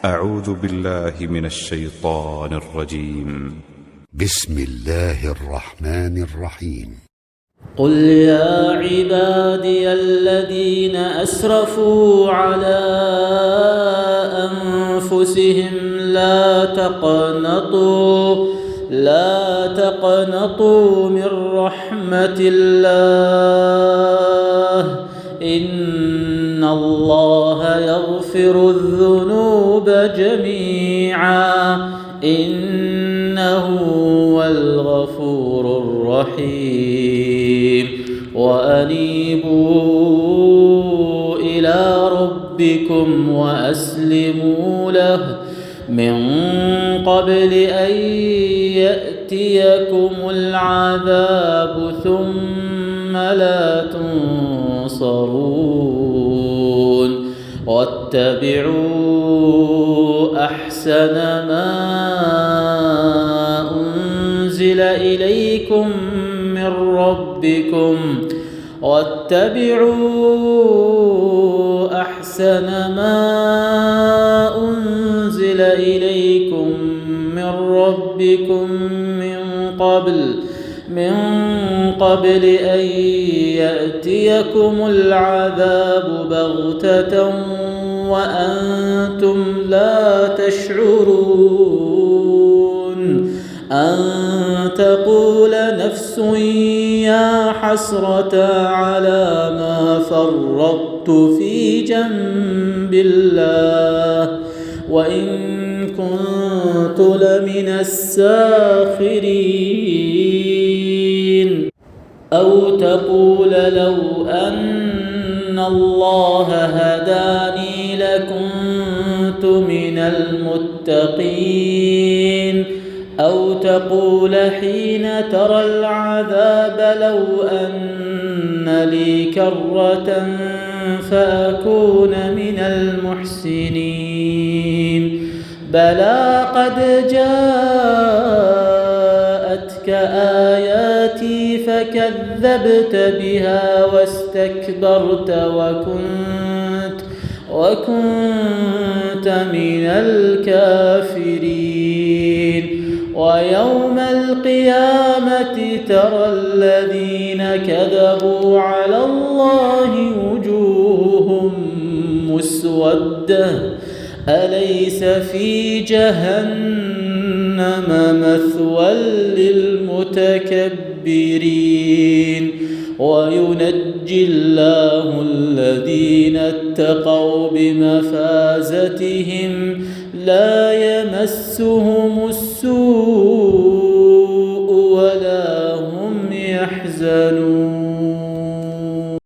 أعوذ بالله من الشيطان الرجيم. بسم الله الرحمن الرحيم. قل يا عبادي الذين أسرفوا على أنفسهم لا تقنطوا من رحمة الله إن الله يغفر الذنوب جميعا إنه هو الغفور الرحيم وأنيبوا إلى ربكم وأسلموا له من قبل أن يأتيكم العذاب ثم لا تنصرون واتبعوا أحسن ما أنزل إليكم من ربكم من قبل أن يأتيكم العذاب بغتة وأنتم لا تشعرون أن تقول نفس يا حسرة على ما فرطت في جنب الله وإن كنت لمن الساخرين أو تقول لو أن الله هداني لكنت من المتقين أو تقول حين ترى العذاب لو أن لي كرة فأكون من المحسنين بلى قد جاءتك آياتي فكذبت بها واستكبرت وكنت من الكافرين ويوم القيامة ترى الذين كذبوا على الله وجوههم مسودة أليس في جهنم مثوى للمتكبرين وينجي الله الذين اتقوا بمفازتهم لا يمسهم السوء ولا هم يحزنون.